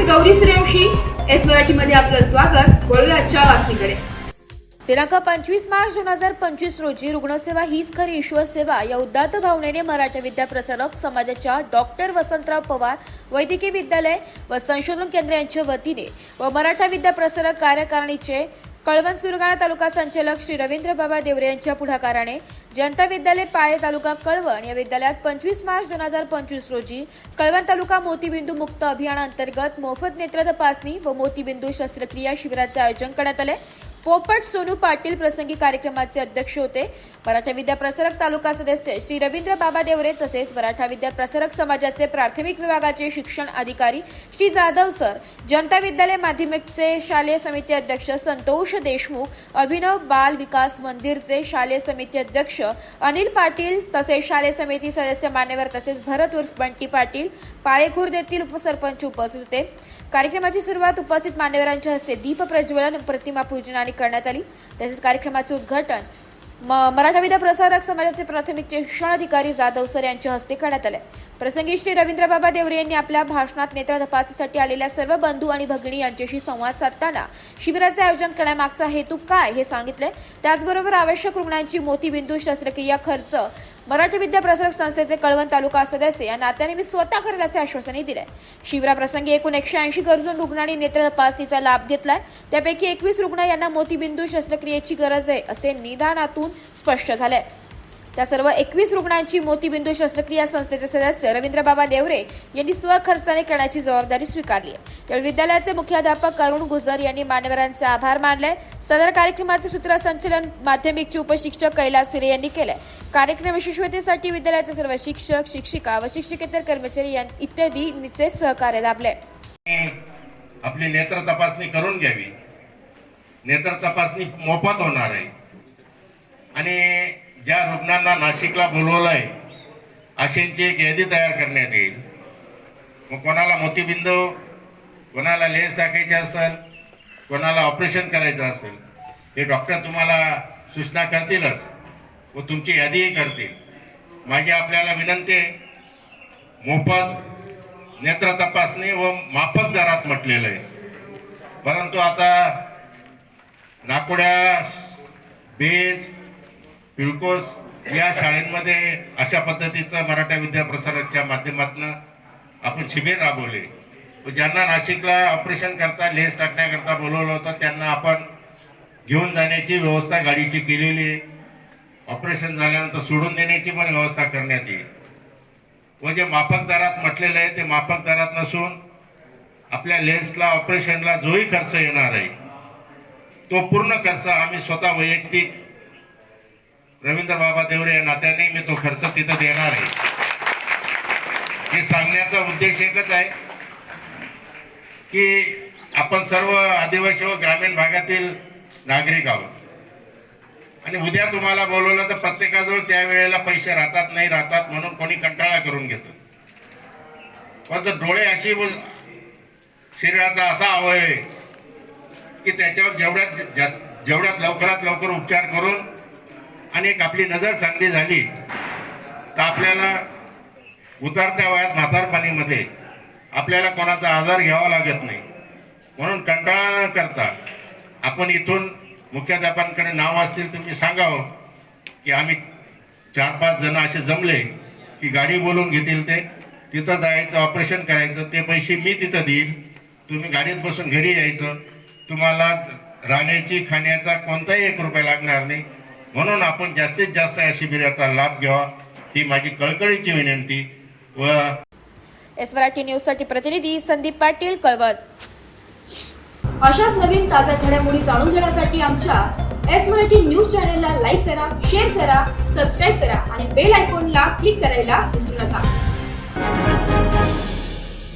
Gauri Suryavanshi. S मराठीमध्ये आपलं स्वागत. वळूया आजच्या बातमीकडे. दिनांक 25 मार्च 2025 रोजी रुग्णसेवा हीच खरी ईश्वर सेवा या उदात्त भावनेने मराठा विद्याप्रसारक समाजाच्या डॉक्टर वसंतराव पवार वैद्यकीय विद्यालय व संशोधन केंद्र यांच्या वतीने व मराठा विद्याप्रसारक कार्यकारिणीचे कळवण सुरगाणा तालुका संचालक श्री रवींद्र बाबा देवरे यांच्या पुढाकाराने जनता विद्यालय पाळे तालुका कळवण या विद्यालयात 25 मार्च 2025 रोजी कळवण तालुका मोतीबिंदू मुक्त अभियानांतर्गत मोफत नेत्र तपासणी व मोतीबिंदू शस्त्रक्रिया शिबिराचे आयोजन करण्यात आले. पोपट सोनू पाटील प्रसंगी कार्यक्रमाचे अध्यक्ष होते. मराठा विद्याप्रसारक तालुका सदस्य श्री रवींद्र बाबा देवरे तसेच मराठा विद्याप्रसारक समाजाचे प्राथमिक विभागाचे शिक्षण अधिकारी श्री जाधव सर, जनता विद्यालय माध्यमिकचे शालेय समिती अध्यक्ष संतोष देशमुख, अभिनव बाल विकास मंदिरचे शालेय समिती अध्यक्ष अनिल पाटील तसेच शालेय समिती सदस्य मान्यवर तसेच भरत उर्फ बंटी पाटील पाळेखुर्द येथील उपसरपंच उपस्थित होते. कार्यक्रमाची सुरुवात उपस्थित मान्यवरांच्या हस्ते दीप प्रज्वलन प्रतिमा पूजनाने करण्यात आली. तसेच कार्यक्रमाचे उद्घाटन मराठा विद्याप्रसारक समाजाचे प्राथमिक शिक्षणाधिकारी जाधव सर यांच्या हस्ते करण्यात आले. प्रसंगी श्री रवींद्र बाबा देवरे यांनी आपल्या भाषणात नेत्र तपासणीसाठी आलेल्या सर्व बंधू आणि भगिनी यांच्याशी संवाद साधताना शिबिराचे आयोजन करण्यामागचा हेतू काय हे सांगितले. त्याचबरोबर आवश्यक रुग्णांची मोतीबिंदू शस्त्रक्रिया खर्च मराठा विद्याप्रसारक संस्थेचे कळवण तालुका सदस्य या नात्याने मी स्वतः करेल असे आश्वासनही दिले. शिबिराप्रसंगी एकूण 180 गरजू रुग्णांनी नेत्र तपासणीचा लाभ घेतलाय. त्यापैकी 21 रुग्ण यांना मोतीबिंदू शस्त्रक्रियेची गरज आहे असे निदानातून स्पष्ट झाले. त्या सर्व 21 रुग्णांची मोतीबिंदू शस्त्रक्रिया संस्थेचे सदस्य रवींद्र बाबा देवरे यांनी स्वखर्चाने करण्याची जबाबदारी स्वीकारली आहे. यावेळी विद्यालयाचे मुख्याध्यापक अरुण गुजर यांनी मान्यवरांचे आभार मानले. सदर कार्यक्रमाचे सूत्रसंचालन माध्यमिकचे उपशिक्षक कैलास हिरे यांनी केले. कार्यक्रम यशस्वीतेसाठी विद्यालयाचे सर्व शिक्षक, शिक्षिका व शिक्षकेतर कर्मचारी इत्यादींचे सहकार्य लाभले. आपली नेत्र तपासणी करून घ्यावी. नेत्र तपासणी मोफत होणार आहे आणि ज्या रुग्णांना नाशिकला बोलवलंय अशांची एक यादी तयार करण्यात येईल. मग कोणाला मोतीबिंदू, कोणाला लेन्स टाकायचे असेल, कोणाला ऑपरेशन करायचं असेल, हे डॉक्टर तुम्हाला सूचना करतीलच व तुमची यादीही करतील. माझी आपल्याला विनंती आहे, मोफत नेत्र तपासणी व माफक दरात म्हटलेलं आहे. परंतु आता नाकोड्या, बेज, पिळकोस या शाळांमध्ये अशा पद्धतीचं मराठा विद्याप्रसारकच्या माध्यमातून आपण शिबिर राबवले. ज्यांना नाशिकला ऑपरेशन करता, लेन्स टाकण्याकरता बोलवलं होतं त्यांना आपण घेऊन जाण्याची व्यवस्था गाडीची केलेली आहे. ऑपरेशन झाल्यानंतर सोडून देण्याची पण व्यवस्था करण्यात येईल. व जे माफक दरात म्हटलेलं आहे ते माफक दरात नसून आपल्या लेन्सला, ऑपरेशनला जोही खर्च येणार आहे तो पूर्ण खर्च आम्ही स्वतः वैयक्तिक रवींद्र बाबा देवरे या नात्याने मी तो खर्च तिथं देणार आहे. हे सांगण्याचा उद्देश एकच आहे की आपण सर्व आदिवासी व ग्रामीण भागातील नागरिक आहोत आणि उद्या तुम्हाला बोलवलं तर प्रत्येकाजवळ त्यावेळेला पैसे राहतात, नाही राहतात म्हणून कोणी कंटाळा करून घेतो. पण डोळे अशी शरीराचा असा अवयव आहे की त्याच्यावर जेवढ्यात लवकरात लवकर उपचार करून आणि एक आपली नजर चांगली झाली तर आपल्याला उतरत्या वयात म्हातारपणीमध्ये आपल्याला कोणाचा आधार घ्यावा लागत नाही. म्हणून कंटाळा न करता आपण इथून मुख्याध्यापकांकडे नाव असतील तुम्ही सांगावं की आम्ही 4-5 जण असे जमले की गाडी बोलून घेतील, ते तिथं जायचं, ऑपरेशन करायचं, ते पैसे मी तिथं देईल, तुम्ही गाडीत बसून घरी यायचं, तुम्हाला राहण्याची, खाण्याचा कोणताही 1 रुपया लागणार नाही. म्हणून आपण जास्तीत जास्त या शिबिराचा लाभ घ्यावा ही माझी कळकळीची विनंती. व एस मराठी न्यूज साठी प्रतिनिधी संदीप पाटील, कळवण. अशाच नवीन ताज्या घडामोडी जाणून घेण्यासाठी आमच्या एस मराठी न्यूज चॅनलला लाईक करा, शेअर करा, सबस्क्राईब करा आणि बेल आयकॉनला क्लिक करायला विसरू नका.